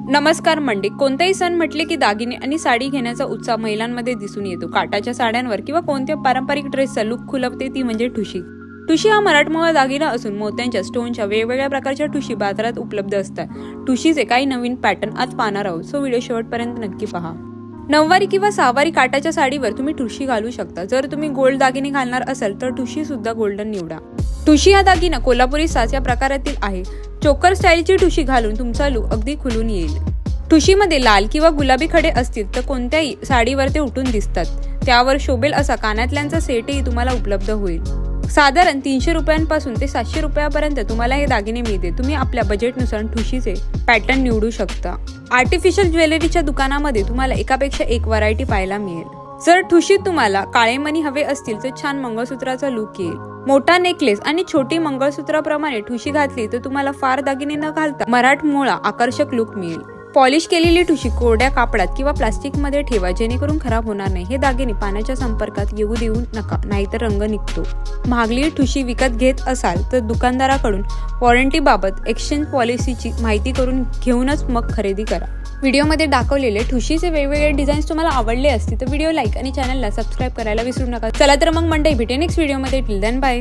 नमस्कार मंडळी, कोणताही सण म्हटले की दागिने आणि साडी घेण्याचा उत्साह महिलांमध्ये दिसून येतो। काटाच्या साड्यांवर किंवा कोणत्या पारंपरिक ड्रेसचा लुक खुलवते ती म्हणजे ठुशी। ठुशी हा मराठमोळा दागिना असून मोत्यांच्या स्टोनच्या वेगवेगळ्या प्रकारच्या ठुशी बाजारात उपलब्ध असतात। ठुशीचे काही नवीन पॅटर्न आज पाहणार आहोत, सो व्हिडिओ शेवटपर्यंत नक्की पहा। नऊवारी किंवा सहावारी काटाच्या साडीवर तुम्ही ठुशी घालू शकता। जर तुम्ही गोल्ड दागिने घालणार असाल तर ठुशी सुद्धा गोल्डन निवडा। ठुशी हा दागिना कोल्हापुरी साज या प्रकारातील आहे। चोकर स्टाईलची ठुशी घालून तुमचा लुक अगदी खुलून येईल। ठुशीमध्ये लाल किंवा गुलाबी खडे असतील तर कोणत्याही साडीवर ते उठून दिसतात। त्यावर शोभेल असा कानातल्यांचा सेटही तुम्हाला उपलब्ध होईल। साधारण 300 रुपयांपासून ते 700 रुपयापर्यंत तुम्हाला हे दागिने मिळते। तुम्ही आपल्या बजेटनुसार ठुशीचे पॅटर्न निवडू शकता। आर्टिफिशियल ज्वेलरीच्या दुकानामध्ये तुम्हाला एकापेक्षा एक व्हरायटी पाहायला मिळेल। जर ठुशीत तुम्हाला काळे मणी हवे असतील तर छान मंगळसूत्राचा लुक येईल। मोठा नेकलेस आणि छोटी मंगळसूत्राप्रमाणे ठुशी घातली तर तुम्हाला फार दागिने न घालता मराठमोळा आकर्षक लुक मिळेल। पॉलिश केलेली ठुशी कोरड्या कापडात किंवा प्लास्टिक मध्ये ठेवा, जेणेकरून खराब होणार नाही। हे दागिने पाण्याच्या संपर्कात येऊ देऊ नका, नाहीतर रंग निघतो। महागली ठुशी विकत घेत असाल तर दुकानदाराकडून वॉरंटी बाबत एक्सचेंज पॉलिसीची माहिती करून घेऊनच मग खरेदी करा। व्हिडिओमध्ये दाखवलेले ठुशीचे वेगवेगळे डिझाईन्स तुम्हाला आवडले असतील तर व्हिडिओ लाईक आणि चॅनलला सबस्क्राईब करायला विसरू नका। चला तर मग मंडळी, भेटू नेक्स्ट व्हिडिओमध्ये। Till then bye.